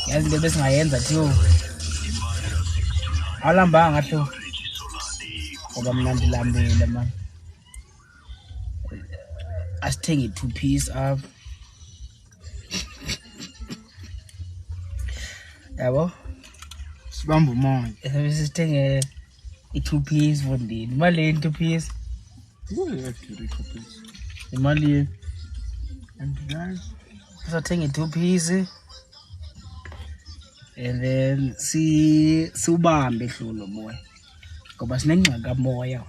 yazi le besingayenza thiyo awulambanga hlo ngoba mna ndilambile man asithenge 2 piece up yabo sibamba umoya sithenge i2 piece for ndini imali 2 piece imali and guys sizothenga i2 piece and then siubambe hlulo moya ngoba sinengxaka moya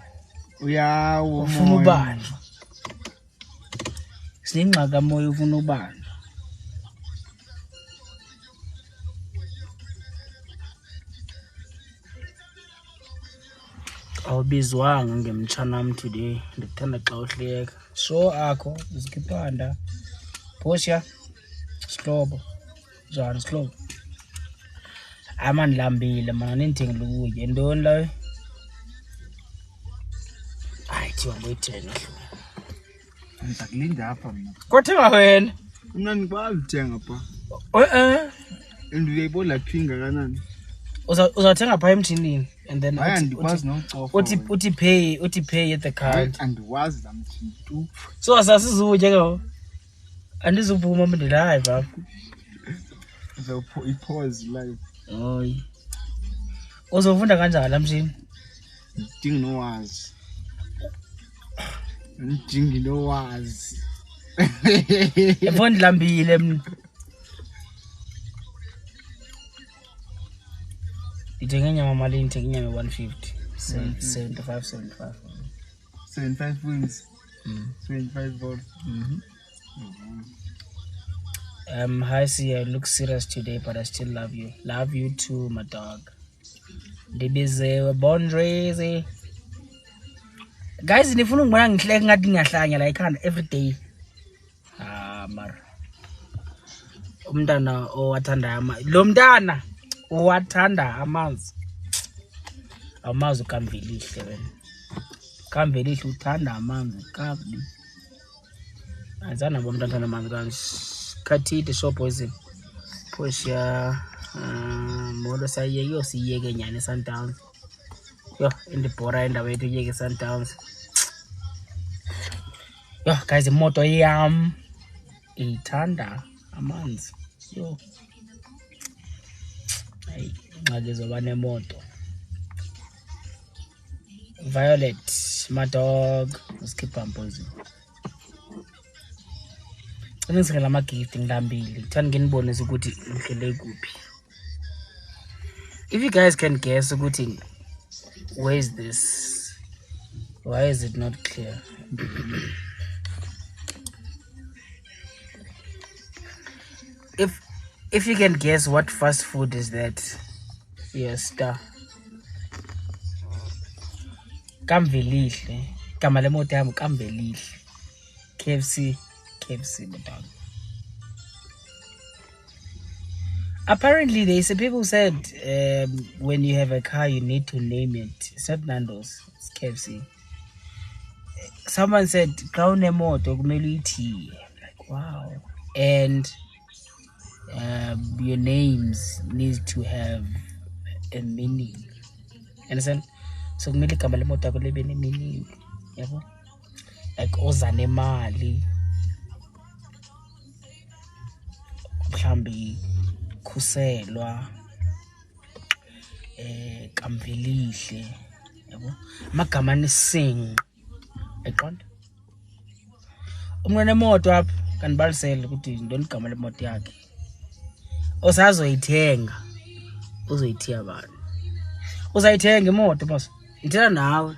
uyawo ufuna ubanjwa sinengxaka moya ufuna ubanjwa awubizwanga ngemtshanam today ndikuthanda xa uhleka sho akho zikiphanda phosha sihlobo njani sihlobo amandilambile mana nindithengile ukutya ntoni layo hayi thiwa ngoyithenga hlo ndizakulinda apha mna kothenga wena mna ndikwazi uthenga pha ndiyayibona phinga kanani uzawuthenga phaa emthinini and then ndikwazi nocofa uthi pay at the card andiwazi laa mthini tu so asasizutya ke andizuvuma mntu ndilive apha ipause live oyi uzofunda kanjani laa mtshini ndidinga nowazi ndidinga nowazi yabo ndilambile mna ndithenge inyama malini ndithenge inyama 150 75 75 wins 25 volts hi Sia, look serious today but I still love you. Love you too, my dog. Ndibize born crazy. Guys, nifuna ngibona ngihleka ngathi ngiyahlanya la ikhanda every day. Mara. Umntana owathanda lo mntana owathanda amanzi. Amazi ukamvelihle wena. Kamvelihle uthanda amanzi kabi. Azana bomntana uthanda amanzi kanje. Kathide shop poison phosha modo sayiyo siyeke nyane Sundowns yo indibhora indawo yethu yeke Sundowns yo guys imoto yam ithanda amanzi yo hayi ngake zoba nemoto Violet my dog uskipha mpozi Ngisengela ama gift ngilambile ngithanda nginibonise ukuthi ngihlele kuphi. If you guys can guess ukuthi where is this, why is it not clear? If you can guess what fast food is that, yes, star Kamvelihle gama lemoto yami Kamvelihle KFC dog. Apparently they say people said when you have a car you need to name it. It's not Nando's, it's KFC. Someone said crown emoto kumele uyithi. Like wow. And your names need to have a meaning. Understand? So kumele igama lemoto yakho libe ne-meaning. Yabo? Like ozanemali. Mhlambi khuselwa Kamvelihle yabo amagama anesing eqonda umnene emoto apha kanibalisele ukuthi ndoni igama lemoto yakhe osazoyithenga uzoyithiya abantu uzayithenga imoto boss ngithela nawe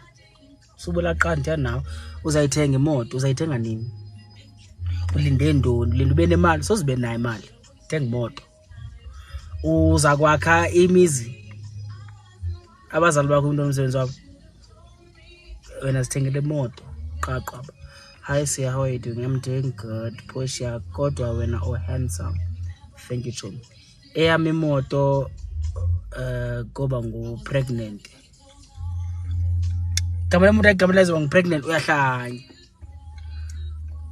subula qha ngithela nawe uzayithenga imoto uzayithenga nini ulinde ndoni ulinda ube nemali sozibe nayo imali thenga imoto uza kwakha imizi abazali bakho umuntu omsebenzi wakho wena sithengele imoto qaqaba Hi, Sia, how are you doing? I'm doing good. Portia, kodwa wena handsome. Thank you, Chum. Eyami imoto goba ngu-pregnant. Kamela umuntu akamela pregnant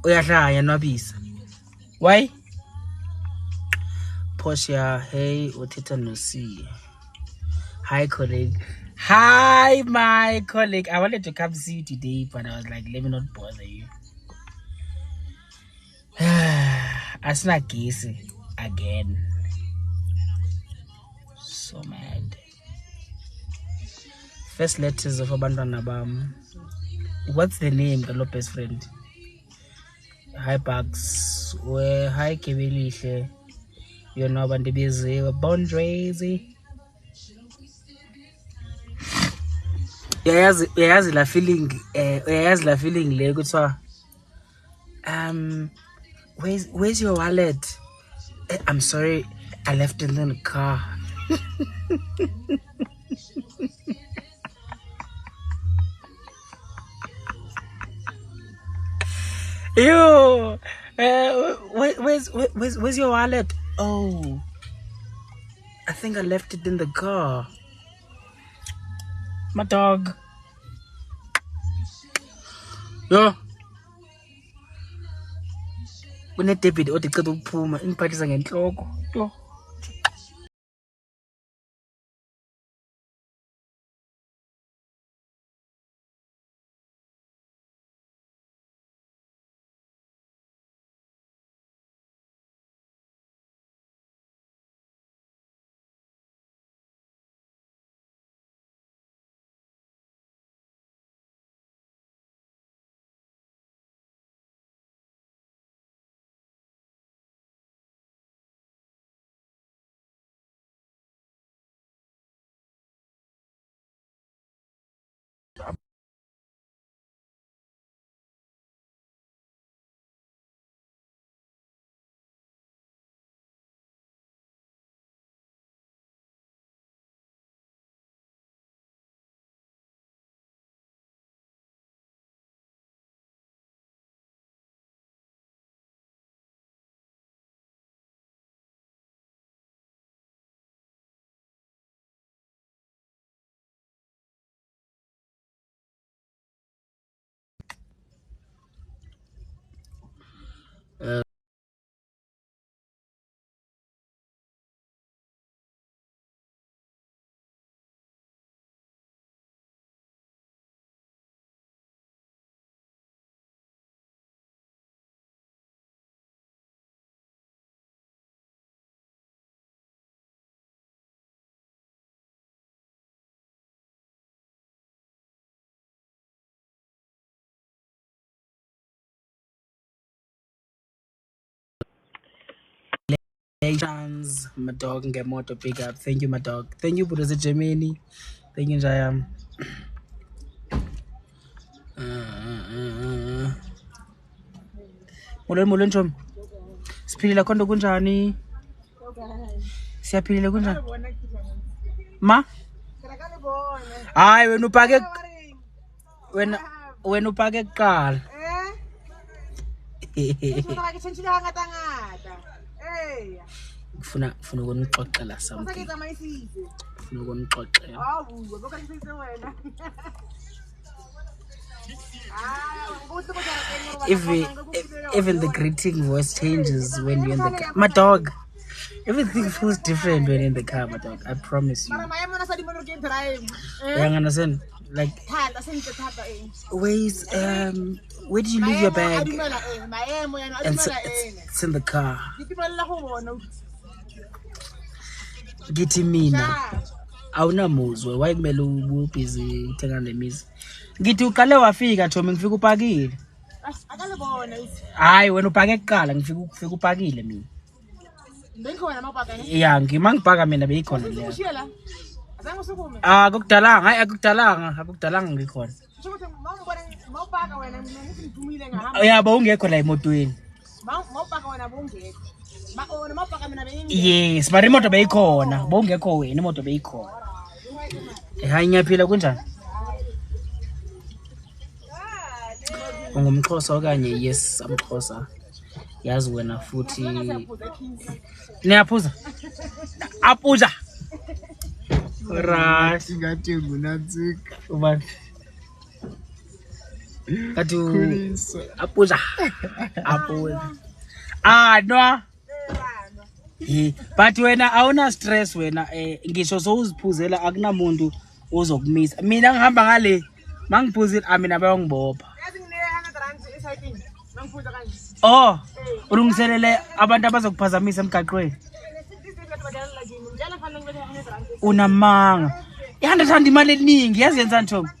uyahlanya nwabisa. Why? Portia, hey, uthetha nosi. Hi, colleague. Hi, my colleague. I wanted to come see you today, but I was like, let me not bother you. Asina gesi again. So mad. First letters of abantwana bam. What's the name, the Lopez friend? Hi, Bugs. Hi, Kebelihle. You know, abantu busy. We're born crazy. Uyayazi la feeling le kuthiwa where's your wallet? I'm sorry, I left it in the car. Yo, where's your wallet? Oh, I think I left it in the car. My dog. Yo. Une-debit odicela ukuphuma ingiphathisa ngenhloko. Yo. My dog and get more to pick up. Thank you, my dog. Thank you, Buddha Germany. Thank you, Jayam. Mulen chom. Siphilile konto kunjani? Siyaphilile kunjani? Ma? Hayi wena upake kuqala. Ufuna ukunixoxela something. Ufuna ukunixoxela. Even the greeting voice changes when you're in the car. My dog. Everything feels different when in the car, my dog. I promise you. You understand? Like, where did you leave your bag? And it's in the car. Githi mina awunamuzwe why kumele ubusy uthenga nemizi ngithi uqale wafika Thomi ngifika upakile akalibona hayi wena upake kuqala ngifika upakile mina bengikhona mawupaka yeah ngimangipaka mina beyikhona le azange usukume akukudalanga hayi akukudalanga ngikhona ukuthi mawupaka wena mina ngithi ngidumile ngahamba yabo ungekho la emotweni mawupaka wena bongekho yes, but imoto beyikhona bowungekho wena imoto beyikhona hayi ngiyaphila kunjani ungumXhosa okanye yes amXhosa yazi wena futhi niyaphuza aphuza right Ingathi ngunatsika. ubani kathi Khulisa. aphuza no but wena awuna stress wena ngisho sowuziphuzela akunamuntu uzokumisa mina ngihamba ngale mangiphuzile mina bayongibopha oh ulungiselele abantu abazokuphazamisa emgaqweni unamanga i100 imali eningi yazi yenza ntombi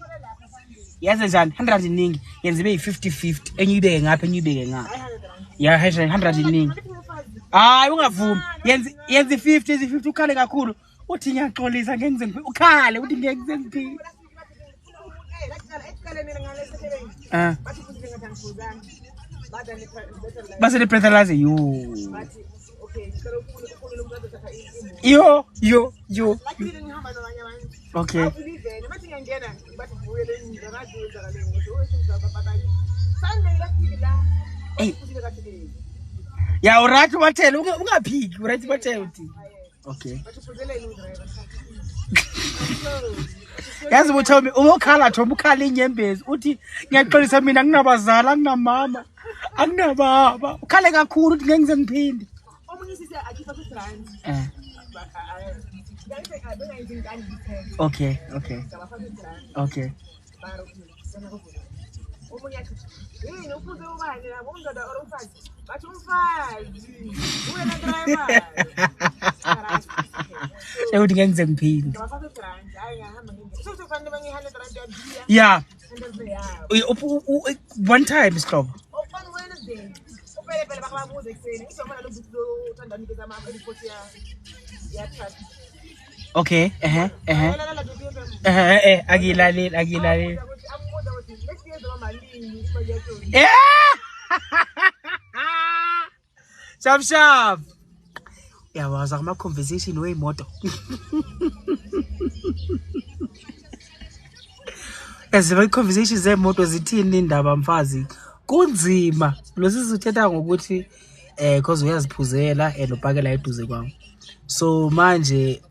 yazi njani 100 iningi yenza ibe yi50-50 enye ibeke ngapha enye ibeke ngapha ya 100 iningi hayi ungavumi yenza 50 ukhale kakhulu uthi ngiyaxolisa ngeke ngize ukhale uthi ngeke ngize ngiphile base le breathalyzer yo okay ya urathi wathela ungaphiki urathi wathela uthi okay yazi uThombi umokhala Thombi ukhala inyembezi uthi ngiyaxolisa mina nginabazali anginamama anginababa ukhale kakhulu uthi ngeke ngize ngiphinde omunye sisi akhifa ku-rand okay yini ufuze ubani yabo undoda or umfazi bathi umfazi wena driver uthi ngeke ngize ngiphinde yeah one time stop okay akilaleli sharp yawaza kuma conversation weyimoto eziba conversation zemoto zithini indaba mfazi kunzima losizuthetha ngokuthi because uyaziphuzela nopakela eduze kwami so manje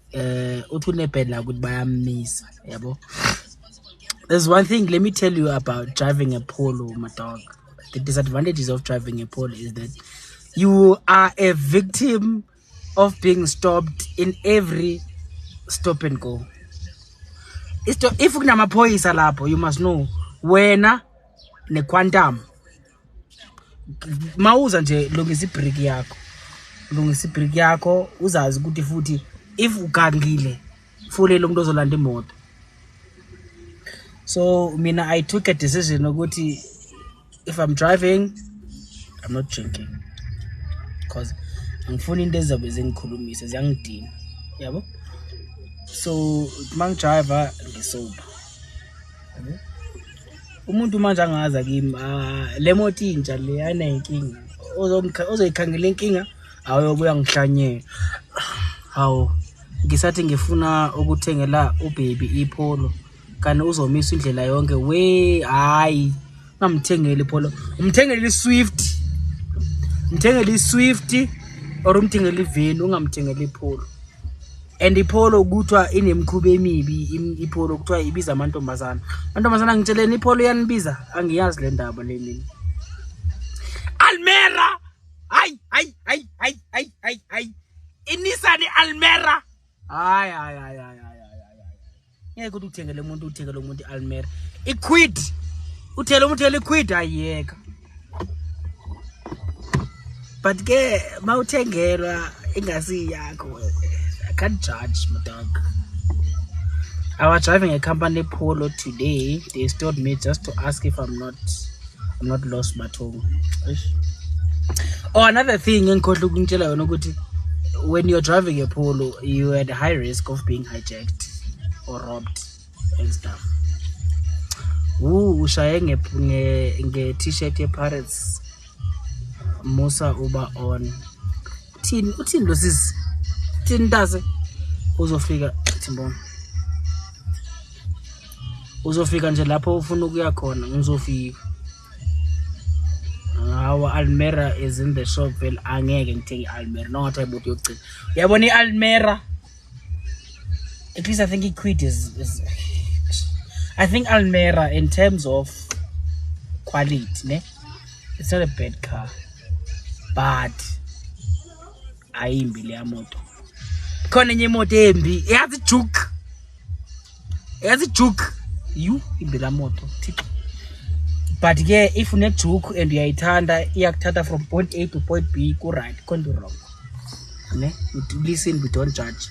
uthi unebhedla ukuthi bayamisa yabo. There's one thing, let me tell you about driving a Polo, my dog. The disadvantages of driving a Polo is that you are a victim of being stopped in every stop and go. If unamaphoyisa lapho, you must know wena ne quantum mawuza nje lungisa ibreak yakho uzazi ukuthi futhi if ugangile fulele umuntu ozolanda imoto. So mina I took a decision ukuthi if I'm driving I'm not drinking because ngifuna into ezabe zengikhulumisa ziyangidina yabo. So mang driver ngisoba yabo. Umuntu manje angaza kimi le moto intsha le yana inkinga ozoyikhangela inkinga awuyobuya ngihlanyela. Hawo ngisathi ngifuna ukuthengela ubaby iPolo kana uzomisa indlela yonke we hayi ngamthengele iPolo umthengele iSwift or umthengele iVan ungamthengele iPolo. And iPolo kuthiwa inemkhuba emibi iPolo kuthiwa ibiza amantombazana ngitsheleni iPolo yanibiza angiyazi le ndaba le mina. Almera ay iNissan Almera ay ngeke uthengele umuntu Almera iQuid uthele umuntu iQuid ayeka but ke mawuthengelwa ingasi yakho I can't judge my dog. I was driving a company Polo today. They stopped me just to ask if I'm not lost but home. Oh, another thing when you're driving a Polo, you're at high risk of being hijacked or robbed and stuff. Ushaye nge t-shirt ye Pirates Musa Uba on. Uthini lo sisi? Tindaze uzofika Timbona. Uzofika nje lapho ufuna ukuya khona ngizofika. our Almera is in the shop. Well, angeke ngithengi Almera. Not about yokugcina. Uyabona iAlmera. At least I think Equid is I think Almera in terms of quality, ne? It's not a bad car. But ayimbi le moto. Khona enye imoto embi, eyazi juke. Eyazi juke. You imbi la moto. But yeah, if you juke and uyayithanda iyakuthatha from point A to point B, go right, can't do wrong. Ne? Listen, we don't judge.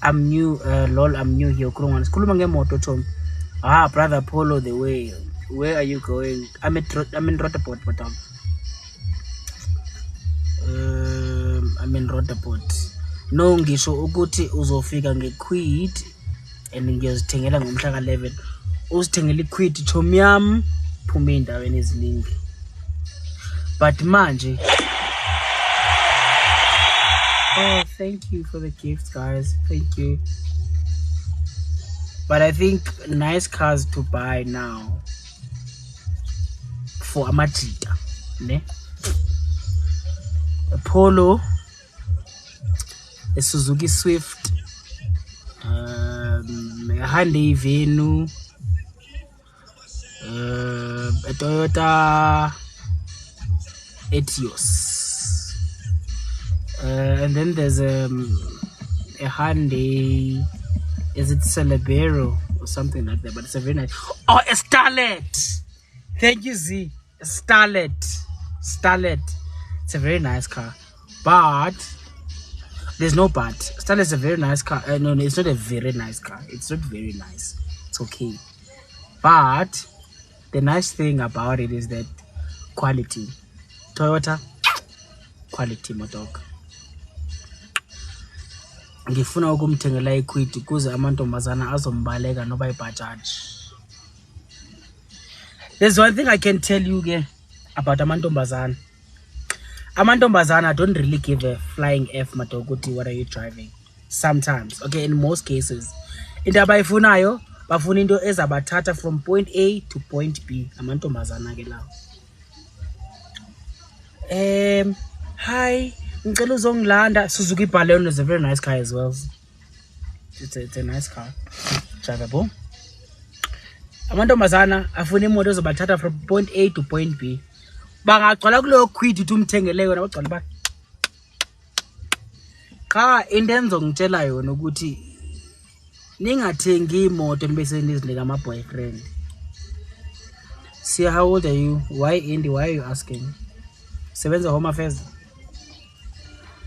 I'm new, lol, I'm new here. Sikhuluma ngemoto Tom. Ah, brother Polo, the way. Where are you going? I'm in Rotterport, but I'm in Rotterport. No ngisho ukuthi uzofika ngeQuid and ngiyozithengela ngomhla ka11. Uzithengela iQuid chomi yami phuma endaweni eziningi. But manje oh, thank you for the gifts, guys. Thank you. But I think nice cars to buy now for Amajita, ne? A Polo, a Suzuki Swift, a Hyundai Venue, a Toyota Etios, and then there's a Hyundai, is it Celebero or something like that? But it's a very nice. Oh, a Starlet. Thank you, Z. A Starlet. It's a very nice car, but there's no but. Starlet is a very nice car. No, it's not a very nice car. It's not very nice. It's okay, but the nice thing about it is that quality. Toyota, quality, my dog. Ngifuna ukumthengela iQuid kuze amantombazana azombaleka noba iBajaj. There's one thing I can tell you about amantombazana. Amantombazana don't really give a flying F matokuti what are you driving. Sometimes, okay, in most cases. Into abayifunayo bafuna into ezabathatha from point A to point B. Amantombazana ke lawo. Hi, ngicela uzongilanda. Suzuki Baleno is a very nice car as well. It's a nice car. Drivable. Amantombazana afuna imoto ezobathatha from point A to point B. Bangagcwala kulo Quid uthi umthengele yona bagcwala ba. Cha into engizongitshela yona ukuthi ningathengi imoto bese nizinika ama boyfriend. See, how old are you? Why Indy? Why are you asking? Sebenza home affairs.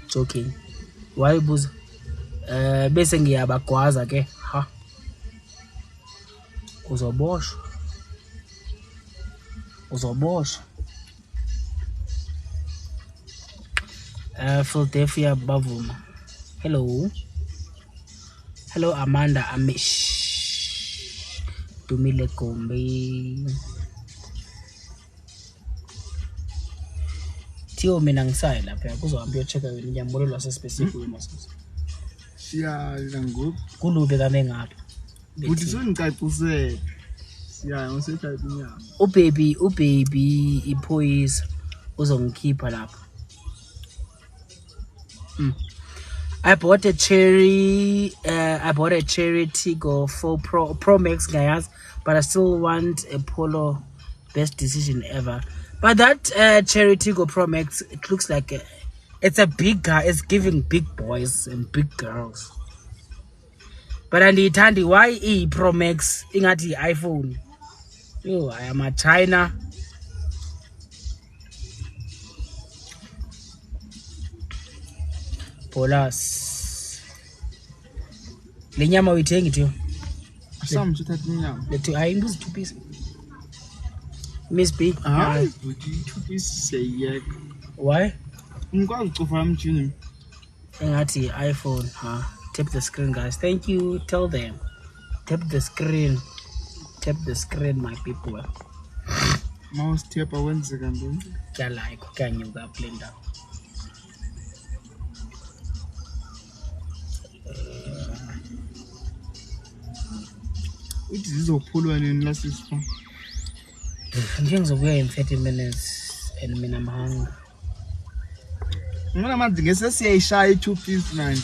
Joking. Why buza? Bese ngiyabagwaza ke. Ha. Uzoboshwa. Philadelphia Bavuma. Hello Amanda Amish. Dumile Kombe. Tio mina ngisayi lapha kuzohamba uyochecka wena inyambolelo wasespecific wemasisi. Siya ngoku. Kulube kame ngapha. Buthi songicacisele. Siya ngosetype inyama. Ubaby iphoyisa uzongikhipha lapha. I bought a cherry Tiggo 4 Pro Max guys, but I still want a Polo. Best decision ever. But that cherry Tiggo Pro Max, it looks like it's a big car. It's giving big boys and big girls. But andiyithandi why Pro Max ingathi iPhone. Yo, I am a China. Polas. Le nyama uyithengi Tio. Some to that inyama. Lethu ayimbuzi 2 piece. Miss B. Hayi, buthi 2 pieces seyiyeka. Why? Ngikwazi ucofa umjini. Engathi iPhone, tap the screen guys. Thank you. Tell them. Tap the screen. Tap the screen my people. Mouse tap awenzeka ntoni? Kuyalike kuyanyuka blender. Uthi zizophulwa nini lasisipha? Ngizobuya in 30 minutes. and mina I'm hungry. Ngona manje ngesesiyayishaya i-2 piece manje.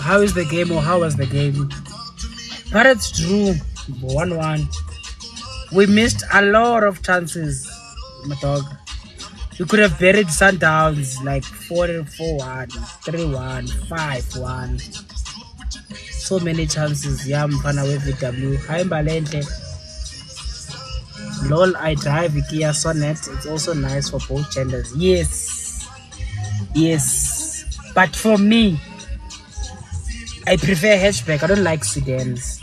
How is the game, or how was the game? Pirates drew 1-1. We missed a lot of chances, my dog. We could have buried Sundowns like 4-1, 3-1, 5-1. So many chances. Yeah, mfana VW. Hi Mbalente. Lol, I drive a Kia Sonet. It's also nice for both genders. Yes. Yes. But for me, I prefer hatchback. I don't like sedans.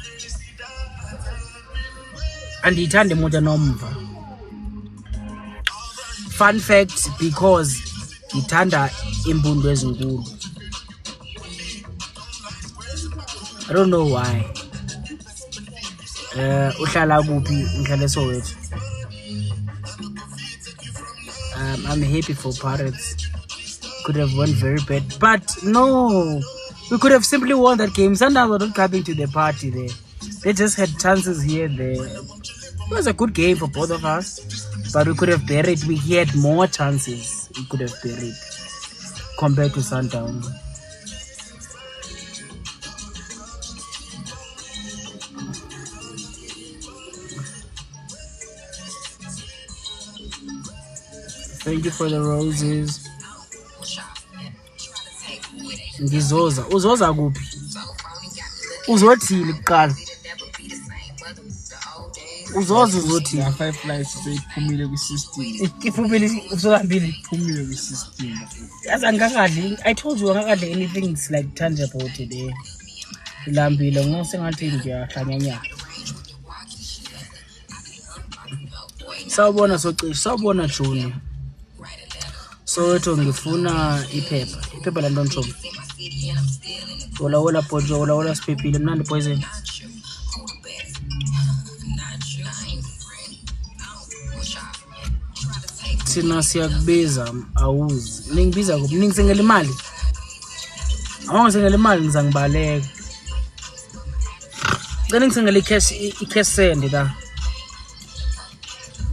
And ndiyithanda imoto enomva. Fun fact, because ndithanda impundu ezinkulu. I don't know why. Uhlala kuphi? Ngihlala eSoweto. I'm happy for Pirates. Could have won very bad, but no, we could have simply won that game. Sundowns were not coming to the party there. They just had chances here and there. It was a good game for both of us, but we could have buried. We had more chances. We could have buried compared to Sundowns. Thank you for the roses. Ngizoza. Uzoza kuphi? Uzothini kuqala? Uzoza uzothini? 5 flights seyiphumile kwi-system. Iphumile uzohambile. Iphumile kwi-system. Yazi angikakadli. I told you angikakadli anything is like tangible today. Ilambile ngosengathi ngiyahlanyanya. Sawubona socishe, sawubona Juni. Soweto ngifuna iphepha. Iphepha la ntoni chobo? Wala pojo, wala siphephile mnandi poison. Thina siyakubiza awuzi. Ningibiza kuphi? Ningisengela imali. Awungisengela imali ngizangibaleka. Ngicela ngisengela i-cash send la.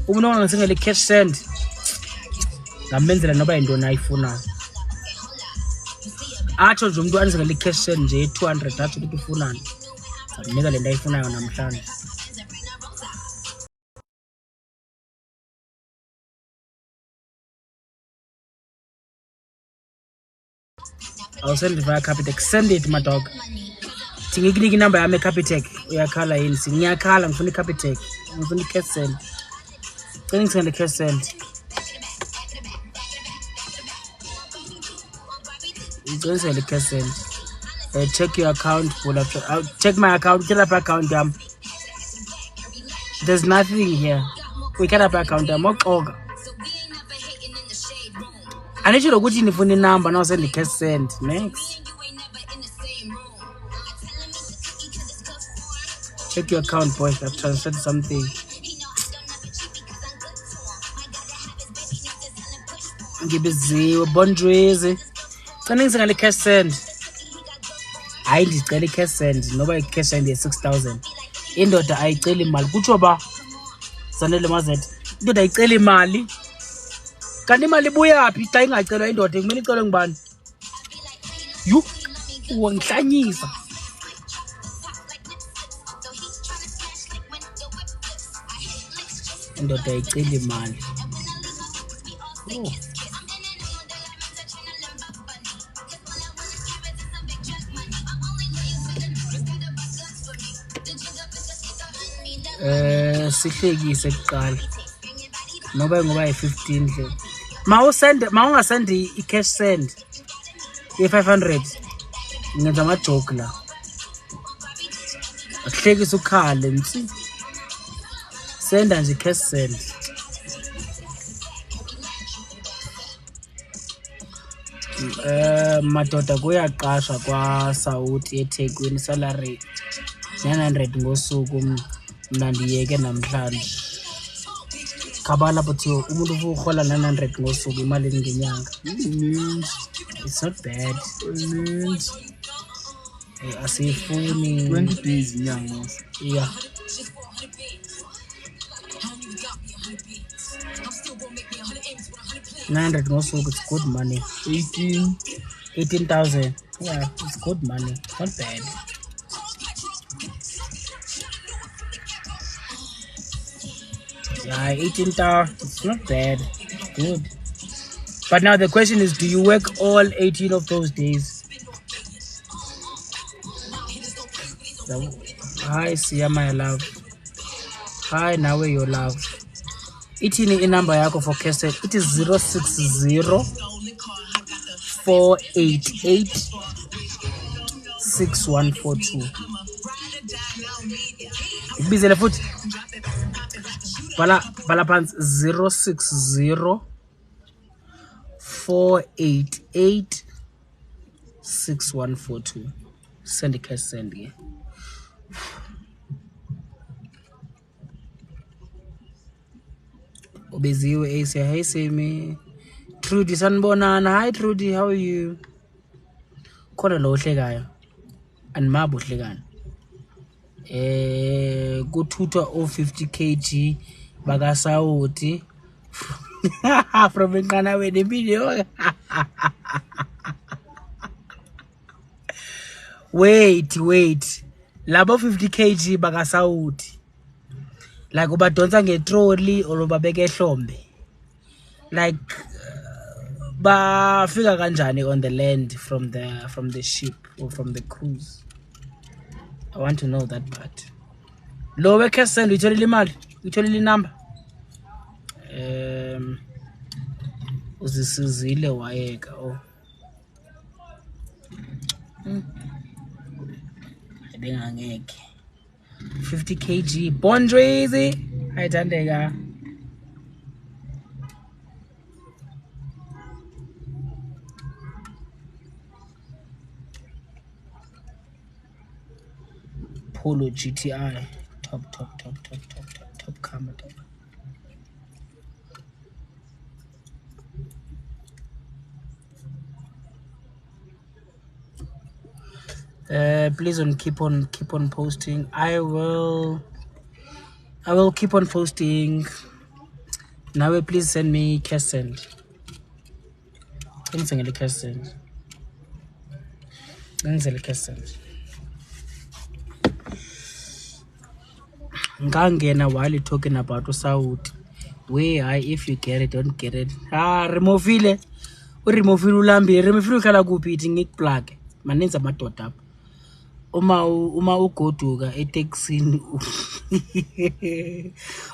Umuntu ongisengela i-cash send. Ngamenzela noba yintoni ayifunayo. Atsho nje umuntu anisengela i-cash send nje 200 atsho ukuthi ufunani. Nginika le nto ayifunayo namhlanje. I'll send it via Capitec. Send it, my dog. Ngikunika inamba yami eCapitec. Uyakhala yini? Ngiyakhala ngifuna iCapitec. Ngifuna i-cash send. Cela ngisende i-cash send. Ngicela i-cash send. Check your account. I'll check my account. Get up account yami. There's nothing here. We get up account yami. Oxoka. Anishilo ukuthi nifuna inamba now send i-cash send. Next. Check your account, boy. I've transferred something. Ngibiziwe bondrezi. Cela ngisengale cash send. Hayi ndicela i-cash send noba i-cash send ye-6,000. Indoda ayicela imali. Kutsho ba Zanele Mazet. Indoda ayicela imali. Kanti imali ibuya phi xa ingacelwa indoda? Kumele icelwe ngubani? Yu wangihlanyisa. Indoda ayicela imali. Oh. Sihlekise kuqala. Noba ngoba yi-15 nje. Mawungasendi i-cash send ye-500 ngenza ama-joke la. Akuhlekise ukhale mtsi. Senda nje i-cash send. madoda kuyaqashwa kwaSouth eThekwini salary 900 ngosuku mna ndiyeke namhlanje. Khabala but umuntu ukurhola 900 ngosuku imali ngenyanga. It's not bad. Asifuni 20 days inyanga. Yeah. $900 ngosuku, it's good money. 18,000. Yeah, it's good money. Not bad. Yeah, 18,000. It's not bad. Good. But now the question is, do you work all 18 of those days? Hi, Sia, my love. Hi, Nawe, your love. Itini number yako for cassette. It is 060 488 6142. Bizele futhi. Bala pants 060 488 6142. Send a cash send here. Obeziwe Ace, hey Simi. Trudy sanibonana. Hi Trudy, how are you? Khona lo ohlekayo. Animabo ohlekana. Kuthuthwa o 50 kg bakaSauti from Enqanaweni video. Wait. Labo 50 kg bakaSauti. Like ubadonsa ngetrolli or ubabeke ehlombe. Like bafika kanjani on the land from the ship or from the cruise. I want to know that part. Lowe cash send utholile imali, utholile number. Uzisizile wayeka oh. Bengangeke. 50 kg Bondrezi ayithandeka. Polo GTI top camera. Please keep on posting. I will keep on posting. Now please send me cash send. Ngizele cash send. Ngangena while talking about Saudi. Where if you get it, don't get it. Removile ulambi, removile khala kuphi ithi ngikuplug. Manenza amadoda apha. Uma ugoduka eTexini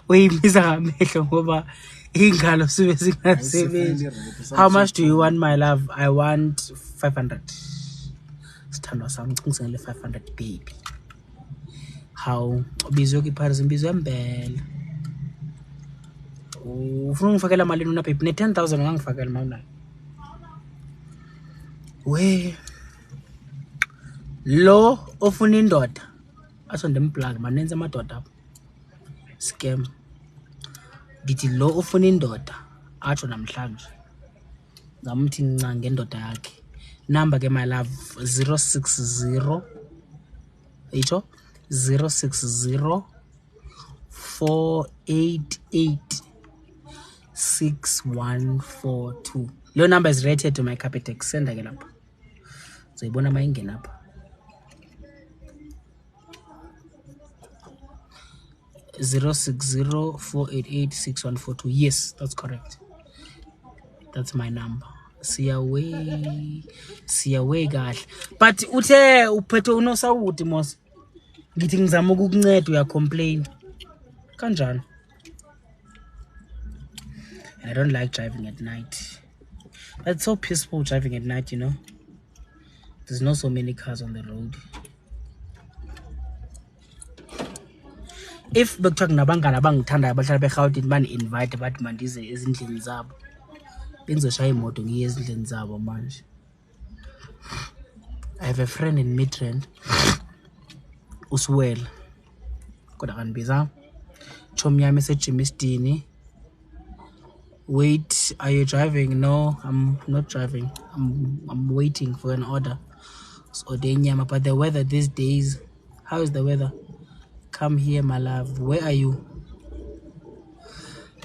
uyimisa ngamehlo ngoba ingalo sibe singasebenzi. How much do you want, my love? I want 500. Sithandwa sami ngicingele 500 baby. How ubizwe kwiParis mbizwe mbele. Ufuna ungifakela malini una baby? Ne 10,000 ngangifakela mawunayo. We lo ofuna indoda aso ndimplug manenza amadoda apha scam. Ndithi lo ofuna indoda atsho namhlanje ngamthi nca ngendoda yakhe. Number ke my love 060 itsho 060 488 6142. Lo number is rated to my Capitec. Send ke lapha. Zoyibona mayingena apha. 060 488 6142. Yes, that's correct. That's my number. Siyawe kahle. But uthe uphethe unoSauti mos. Ngithi ngizama ukukunceda uya complain. Kanjani? I don't like driving at night. It's so peaceful driving at night, you know. There's not so many cars on the road. If bekuthiwa kunabangani abangithandayo abahlala beGauteng bani invite bathi mandize ezindlini zabo. Bengizoshaya imoto ngiye ezindlini zabo manje. I have a friend in Midrand, Uswell. Kodwa kanibizanga. Chom yami eseJimistini. Wait, are you driving? No, I'm not driving. I'm waiting for an order. So nyama, but the weather these days, how is the weather? Come here, my love. Where are you?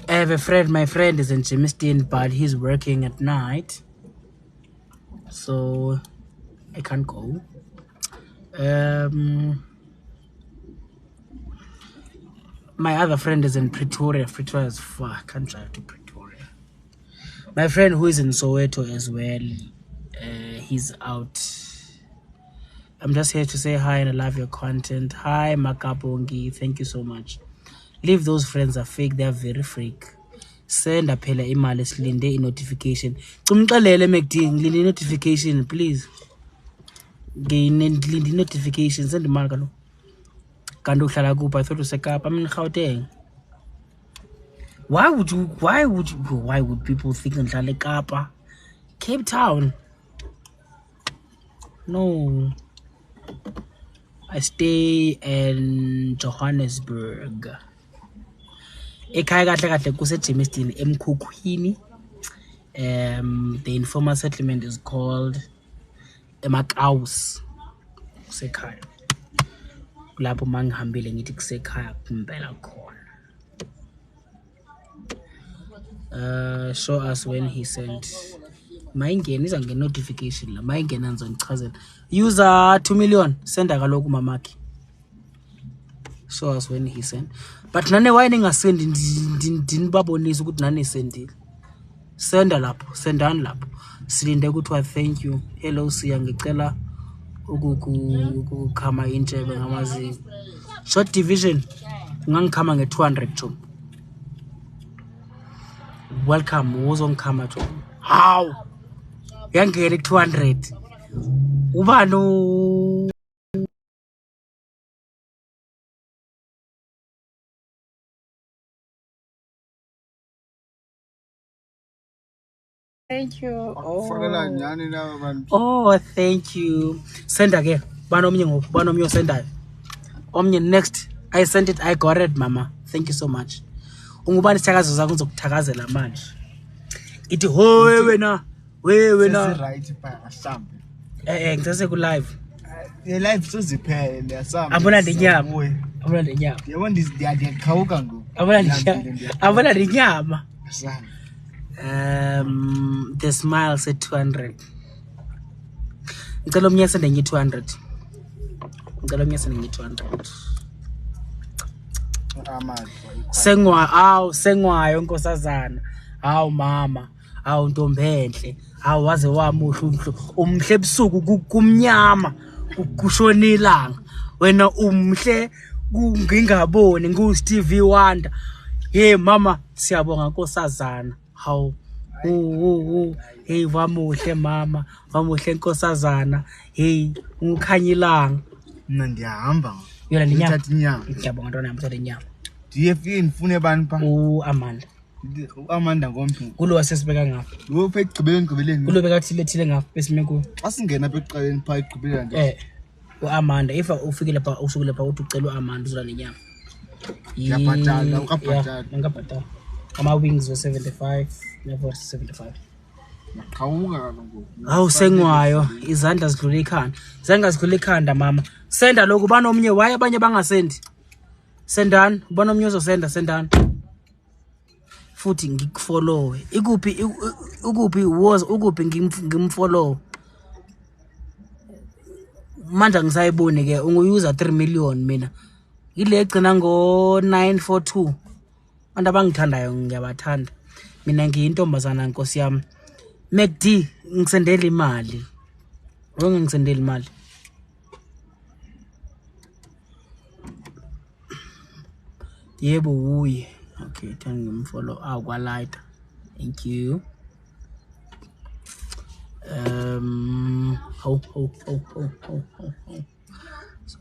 I have a friend. My friend is in Jimistin, but he's working at night, so I can't go. My other friend is in Pretoria. Pretoria is far. I can't drive to Pretoria. My friend who is in Soweto as well, he's out. I'm just here to say hi and I love your content. Hi, Makabongi. Thank you so much. Leave those friends are fake. They're very fake. Send a phela imali silinde notification. Cumxelele McD ngilinde notification please. Ngilinde notification send imali kalo. Kanti uhlala kuphi? I thought useKapa. I'm in Gauteng. Why would people think ngihlala eKapa? Cape Town. No. I stay in Johannesburg. Ekhaya kahle kahle kuseJimistini eMkhukhwini. The informal settlement is called eMakaus. Kusekhaya. Lapho mangihambile ngithi kusekhaya kumpela khona. Show us when he sent. Mayingena izange notification la. Mayingena ngizonichazela. User 2 million senda kaloku mamakhe. Show us when he sent. But nane why ningasendi ndinibabonisa ukuthi nani sendile. Senda lapho, sendani lapho. Silinde ukuthi thank you. Hello siya ngicela ukukhama intshebe ngamazinyo. Short division ngangikhama nge200 John. Welcome uzongikhama John. How? Yangene ku200. Ubani Thank you. Oh, thank you. Send again. Banomnye send omnye next. I sent it. I got it, mama. Thank you so much. Ungubani isithakazo zakho ngizokuthakazela manje. Ithi ho wena. Wena. Right pa mhlambe. Ngithathe ku live. Ye live soziphele asamba. Abona lenyama. Abona lenyama. Yabona ndiyakhawuka ngoku. Abona lenyama. Asamba. The smile said 200. Ngicela omnye sende ngi200. Ngicela omnye sende ngi200. Sengwayo nkosazana. Hawu mama, hawu ntombenhle. Hawu waze wamuhle umhle ebusuku kumnyama kushona ilanga. Wena umhle ngingaboni nguStevie Wonder. Hey mama, siyabonga nkosazana. Hawu hey wamuhle mama, wamuhle nkosazana. Hey ungikhanya ilanga. Mina ndiyahamba. Yona lenyama. Ngiyabonga ntwana yami uthatha inyama. Ndiyefike ngifune bani pa? Amanda. Amanda ngomphi? Kulo wasesibeka ngapha. Lo phe egqibeleni. Kulo beka thile ngapha bese ku. Xa singena apha eqaleni pha egqibeleni nje. Amanda if ufike lapha usukile lapha uthi ucela uAmanda uzola nenyama. Ngiyabhatala ukabhatala. Ngabhatala. Ama wings we 75 never 75. Ngaqhawuka kaloku. Hawu sengwayo izandla zidlula ekhanda. Zanga zidlula ekhanda mama. Senda lokhu banomnye waye abanye bangasendi. Sendani banomnye uzosenda sendani. Futhi ngikufollow. Ukuphi ngimfollow. Manje ngisayibone ke unguuser 3 million mina. Ile egcina ngo 942. Abantu abangithandayo ngiyabathanda. Mina ngiyintombazana nkosi yami. McD ngisendela imali. Wonke ngisendela imali. Yebo uye. Okay, thank you follow kwalight. Thank you. So,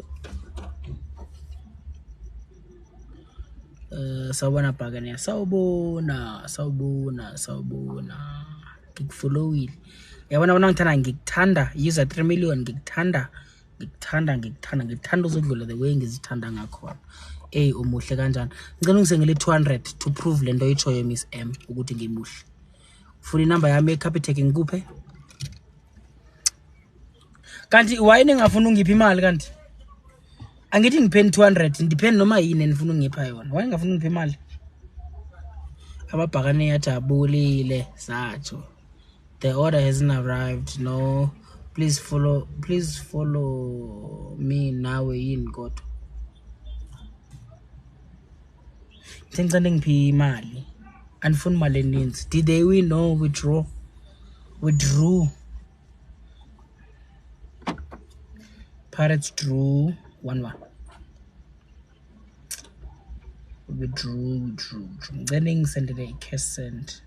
sawubona bhakane sawubona ngikufollowile yabona bona ngithanda ngikuthanda user 3 million ngikuthanda uzodlula the way ngizithanda ngakhona. Umuhle kanjani. Ngicela ungisengele 200 to prove lento itshoyo Miss M ukuthi ngimuhle. Ufuna inamba yami eCapitec ngikuphe? Kanti why ningafuna ungipha imali kanti? Angithi ngipheni 200 depend noma yini nifuna ungipha yona. Why ngafuna ungipha imali? Ababhakane yajabulile satsho. The order hasn't arrived. No. Please follow me now in God. Ngicela ngiphi imali. Andifuni imali eninzi. Did they win? No, withdrew. Pirates drew 1-1. Withdrew. Ngicela ngisendele i-cash send.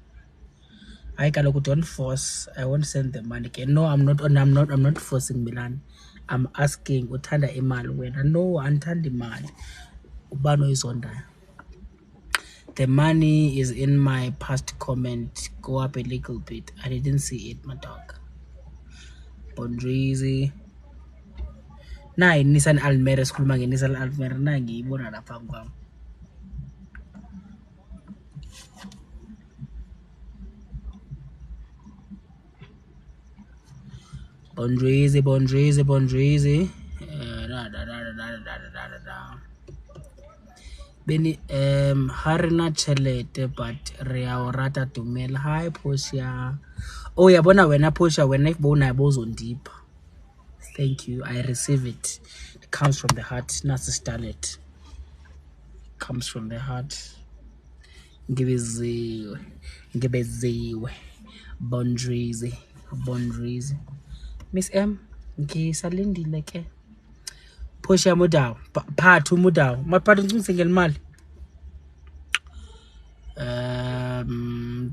I don't force. I won't send the money again. No, I'm not forcing Milan. I'm asking uthanda imali wena. No, anthandi imali. Ubano is on there. The money is in my past comment. Go up a little bit. I didn't see it, my dog. Bondrizi. Nah, Nissan Almera sikhuluma ngeNissan Almera na ngiyibona lapha kwami. Bondrizi. Beni harina chelete but rea orata dumela. Hi Portia. Oh yabona wena Portia wena ifbona yabozondipha. Thank you. I receive it. It comes from the heart. Nasi starlet. Comes from the heart. Ngibeziwe. Bondrizi. Miss M, ngisalindile ke. Portia mudaw. Phathu mudaw. Maphathu ngisengele imali.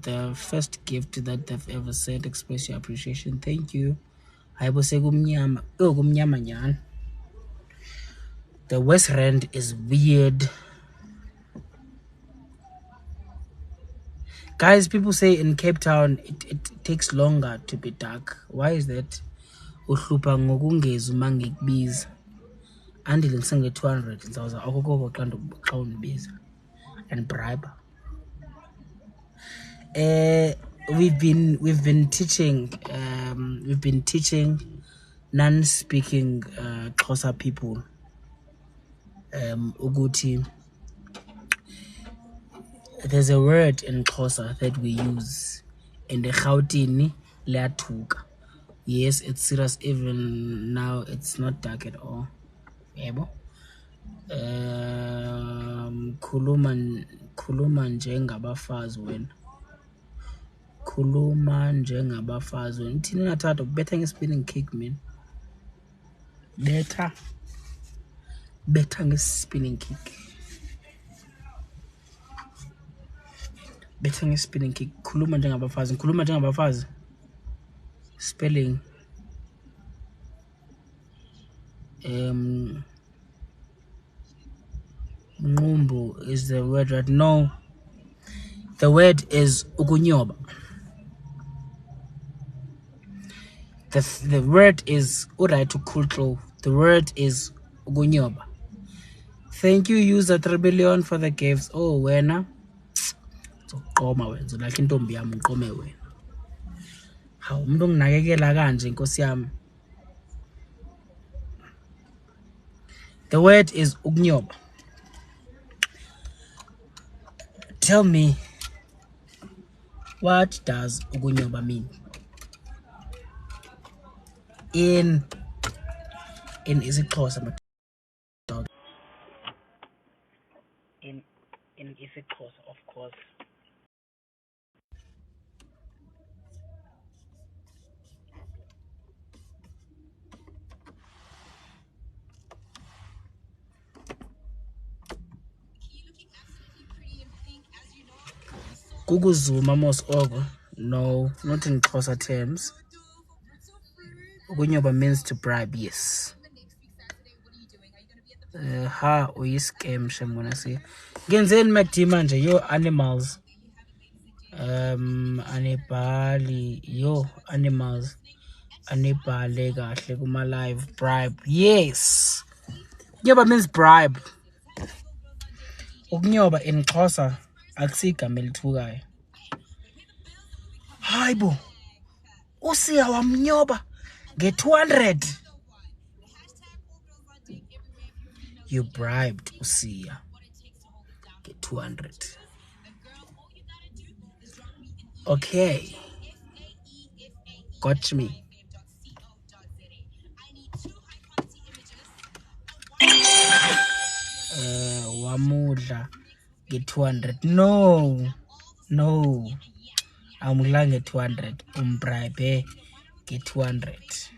The first gift that they've ever sent, express your appreciation. Thank you. Hayibose kumnyama. Kumnyama nyana. The West Rand is weird. Guys, people say in Cape Town it takes longer to be dark. Why is that? Uhlupha ngokungeza uma ngikubiza. Andile ngisenge 200 ngizawuza okoko xa undibiza and bribe. We've been teaching non-speaking Xhosa people ukuthi there's a word in Xhosa that we use in the Gauteng liyathuka. Yes, it's serious. Even now it's not dark at all. Yebo. Khuluma njengabafazi wena. Khuluma njengabafazi wena. Thina nathatha ukubetha nge-spinning kick man. Betha nge-spinning kick. Betha nge-spinning kick. Khuluma njengabafazi. Spelling. Ngumbu is the word, right? No. The word is ukunyoba. The word is urai to kultlo. The word is ukunyoba. Thank you, user 3 billion for the gifts. Oh, wena. Zoqoma wena. Like intombi yami ngiqome wena. Hawu umuntu onginakekela kanje inkosi yami. The word is ukunyoba. Tell me, what does ukunyoba mean? In isiXhosa, my dog. In isiXhosa, of course. Kukuzuma mos oko. No, not in Xhosa terms. Ukunyoba means to bribe, yes. Uyiscam shemona si. Ngenzeni MacD manje, yo animals. Anibhali yo animals anibhale kahle kuma live bribe. Yes, kunyoba means bribe. Ukunyoba in Xhosa akusigama elithukayo. Hayibo, usiya wamnyoba nge-200. You bribed usiya nge-200. Okay, got me. Wamudla nge-200. No, amudla nge-200. Umbribe nge-200.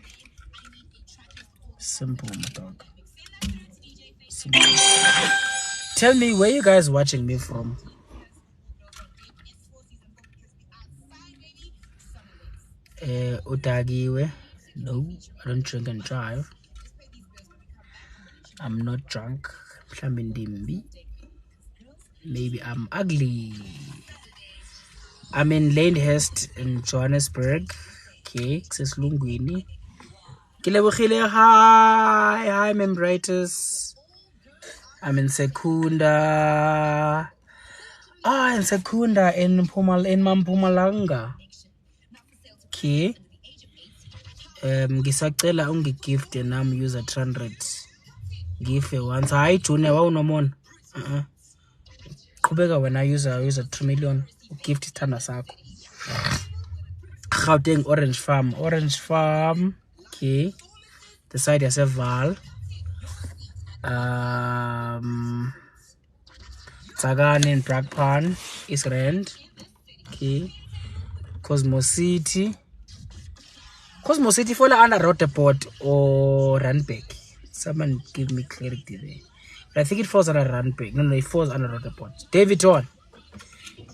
Simple, my dog. Simple. Tell me where you guys watching me from. Utagiwe. No, I don't drink and drive. I'm not drunk. Maybe I'm ugly. I'm in Lyndhurst in Johannesburg. Okay, Lungwini. Hi, membrators. I'm in Secunda. In Secunda in Mpumalanga. Okay. Ngisacela ungigift nami user 300. Give once. Hi Junior, wawunomona. Qhubeka wena user 3 million. Gift isithanda sakho. Gauteng Orange Farm. Okay. The side yaseval. Tsakani in Brakpan, East Rand. Okay. Cosmo City fall under Rotterport or Randbeck. Someone give me clarity there. But I think it falls under Randbeck. No, it falls under Rotterport. Davidton.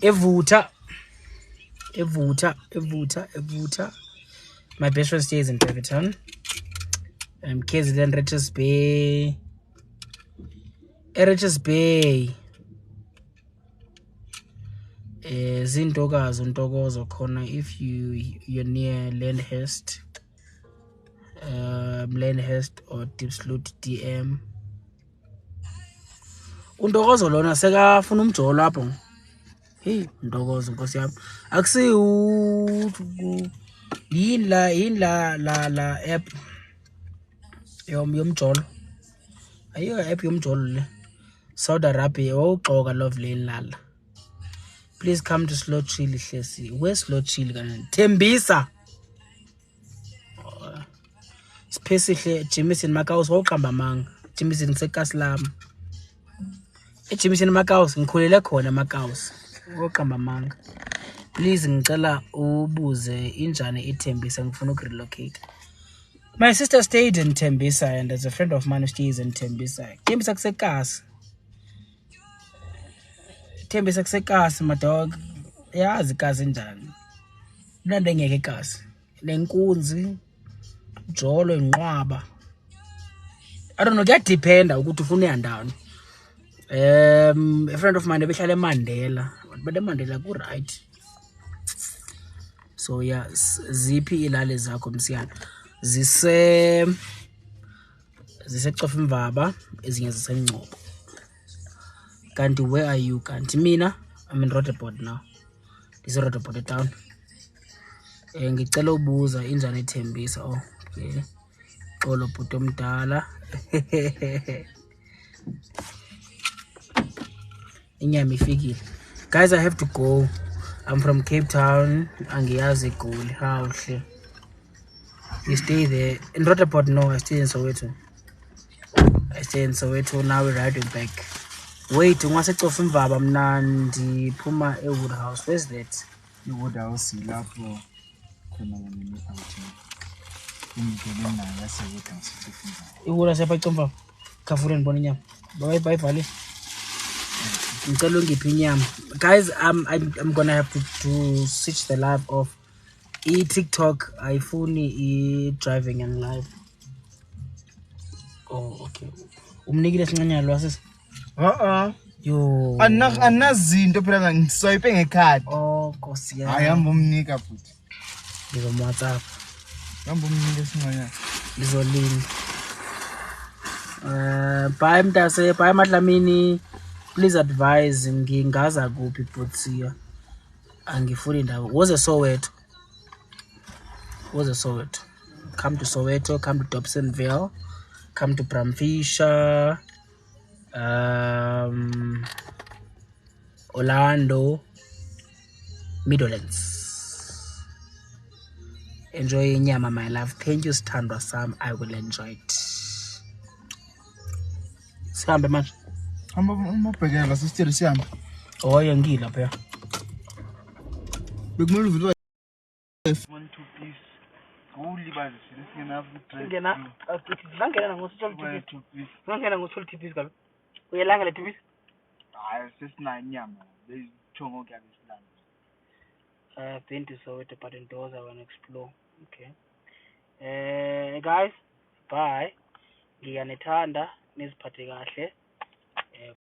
Evuta. My best friend stays in Davidton. KZN Richards Bay. Zintokozo khona if you're near Lyndhurst. Lyndhurst or Diepsloot DM. Untokozo lona sekafuna umjolo lapho. Hey, Ntokozo Nkosi yami. Akusi yini la app yomjolo. Ayo app yomjolo le. Saudi Arabia wawuxoka lovely lala. Please come to Slow Chili Hlesi. Where's Slow Chili kanani? Tembisa. Specifically Jimison Macau wawuqamba manga. Jimison ngisekasilam. Jimison Macau ngikhulele khona Macau. Wawuqamba manga. Please ngicela ubuze injani iTembisa ngifuna ukurelocate. My sister stayed in Tembisa and there's a friend of mine who stays in Tembisa. Tembisa kusekasi. Tembisa kusekasi my dog. Yazi kasi njani. Mnandi ngeke kasi. Lenkunzi jolo inqwaba. I don't know, kuyadependa ukuthi ufuna uyandani. A friend of mine ebehlala eMandela. But eMandela ku right. So yeah, ziphi ilale zakho msiyana. Zise Cofimvaba, ezinye ziseNgcobo. Kanti where are you? Kanti mina I'm in Rotterport now. This is Rotterport town. Ngicela ubuza injani iTembisa. Oh, okay. Xolo bhuti omdala. Inyama ifikile. Guys, I have to go. I'm from Cape Town. Angiyazi eGoli. How hle. You stay there. In Rotterport, no, I stay in Soweto. Now we're riding back. Wait, Cofimvaba mna Puma Woodhouse. Where's that? The Woodhouse lapho khona mina outing. Ngikele nayo yaseWoodhouse Cofimvaba. Iwoodhouse yapha Cofimvaba. Khafure ndibona inyama. Bye vale. Ngicela ungiphi inyama. Guys, I'm gonna have to switch the live off. TikTok ayifuni driving and live. Oh, okay. Umnikile sincanyalo wasisi. Yo. Anazinto phela ngiswipe ngekhadi. Oh. Nkosi yami. Hayi hamba umnika futhi. Ngizomwhatsapp. Hamba umnika esinganya. Ngizolinda. Bye mntase, bye Madlamini. Please advise ngingaza kuphi Butsia. Angifuni indawo. Woze Soweto. Come to Soweto, come to Dobsonville, come to Bramfisher, Orlando, Meadowlands. Enjoy inyama, my love. Thank you, Sthandwa Sam. I will enjoy it. Sihambe manje. Hamba umabhekela sister siyamba. Oye ngila phela. Bekumele uvile 1 2 piece. Ulibazi singena trade. Ngena ngangena ngo-12 piece. Ngangena ngo-12 piece kabe. Uyelanga le piece? Hayi sesina inyama. Beyithongo kuyabe silanga. I've been to Soweto, but indoors I want to explore. Okay. Guys, bye. Ngiyanithanda, niziphathe kahle.